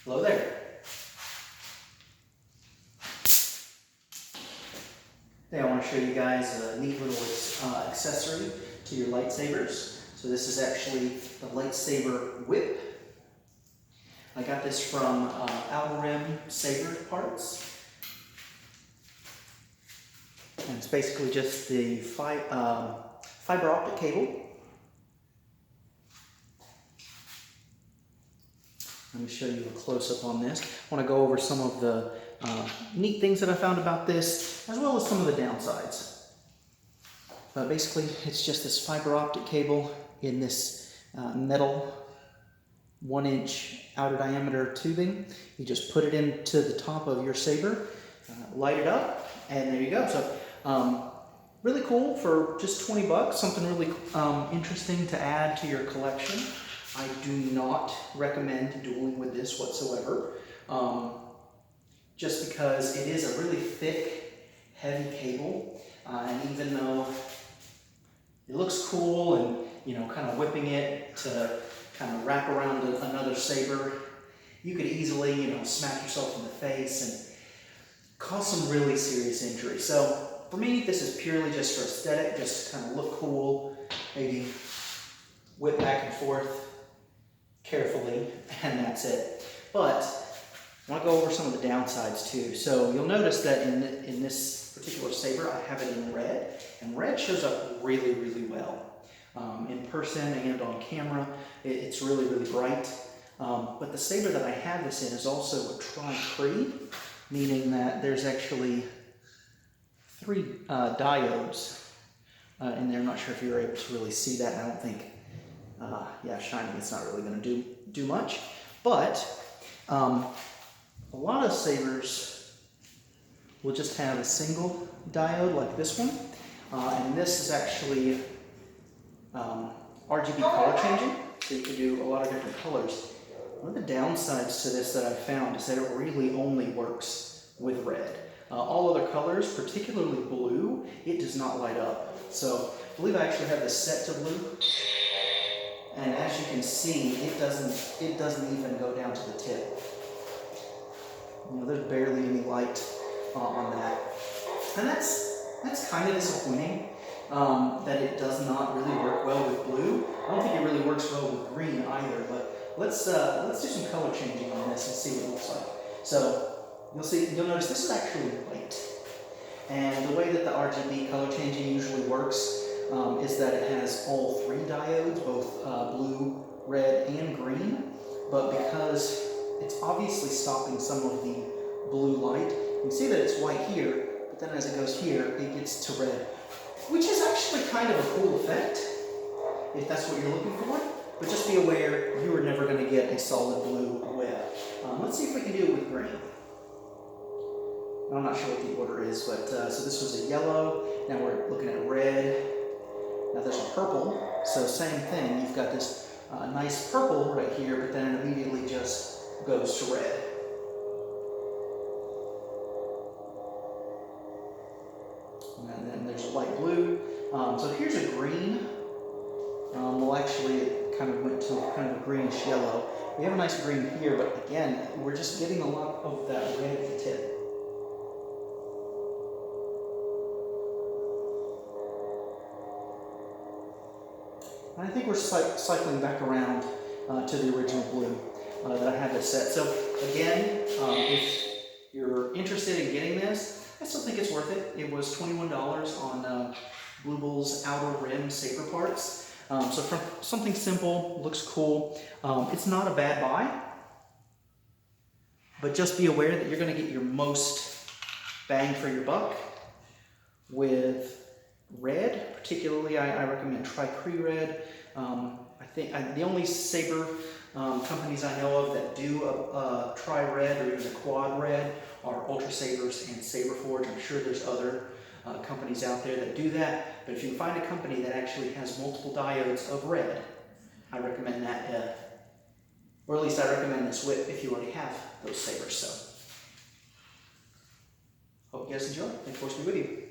Hello there. Today I want to show you guys a neat little accessory to your lightsabers. So this is actually the Lightsaber Whip. I got this from Rgb Saber parts. And it's basically just the fiber optic cable. Let me show you a close-up on this. I want to go over some of the neat things that I found about this, as well as some of the downsides. But basically, it's just this fiber optic cable in this metal 1-inch outer diameter tubing. You just put it into the top of your saber, light it up, and there you go. So really cool for just 20 bucks, something really interesting to add to your collection. I do not recommend dueling with this whatsoever, just because it is a really thick, heavy cable, and even though it looks cool and, you know, kind of whipping it to kind of wrap around another saber, you could easily, you know, smack yourself in the face and cause some really serious injury. So for me, this is purely just for aesthetic, just to kind of look cool, maybe whip back and forth carefully, and that's it. But I want to go over some of the downsides too. So you'll notice that in this particular saber, I have it in red, and red shows up really, really well. In person and on camera, it's really, really bright. But the saber that I have this in is also a tri-creed, meaning that there's actually 3 diodes in there. I'm not sure if you're able to really see that. I don't think, yeah, shining, it's not really going to do much. But a lot of sabers will just have a single diode like this one. And this is actually Rgb Color Changing, so you can do a lot of different colors. One of the downsides to this that I've found is that it really only works with red. All other colors, particularly blue, it does not light up. So I believe I actually have this set to blue, and as you can see, it doesn't even go down to the tip. You know, there's barely any light on that, and that's kind of disappointing. That it does not really work well with blue. I don't think it really works well with green either, but let's do some color changing on this and see what it looks like. So you'll notice this is actually white. And the way that the Rgb color changing usually works is that it has all 3 diodes, both blue, red, and green. But because it's obviously stopping some of the blue light, you can see that it's white here, but then as it goes here, it gets to red, which is actually kind of a cool effect, if that's what you're looking for. But just be aware, you are never going to get a solid blue whip. Let's see if we can do it with green. I'm not sure what the order is, but so this was a yellow, now we're looking at red, now there's a purple, so same thing, you've got this nice purple right here, but then it immediately just goes to red. And then there's a light blue. So here's a green. Well, actually, it kind of went to kind of a greenish yellow. We have a nice green here, but again, we're just getting a lot of that red at the tip. And I think we're cycling back around to the original blue that I had this set. So again, if you're interested in getting this, I still think it's worth it. It was $21 on Blue Bull's Outer Rim Saber parts. So for something simple, looks cool. It's not a bad buy, but just be aware that you're going to get your most bang for your buck with red. Particularly, I recommend Tri-Creed red. I think the only saber companies I know of that do a tri-red or even a quad red are Ultra Sabers and Saber Forge. I'm sure there's other companies out there that do that, but if you can find a company that actually has multiple diodes of red, I recommend that, or at least I recommend this whip if you already have those sabers. So, hope you guys enjoy. Thanks for being with you.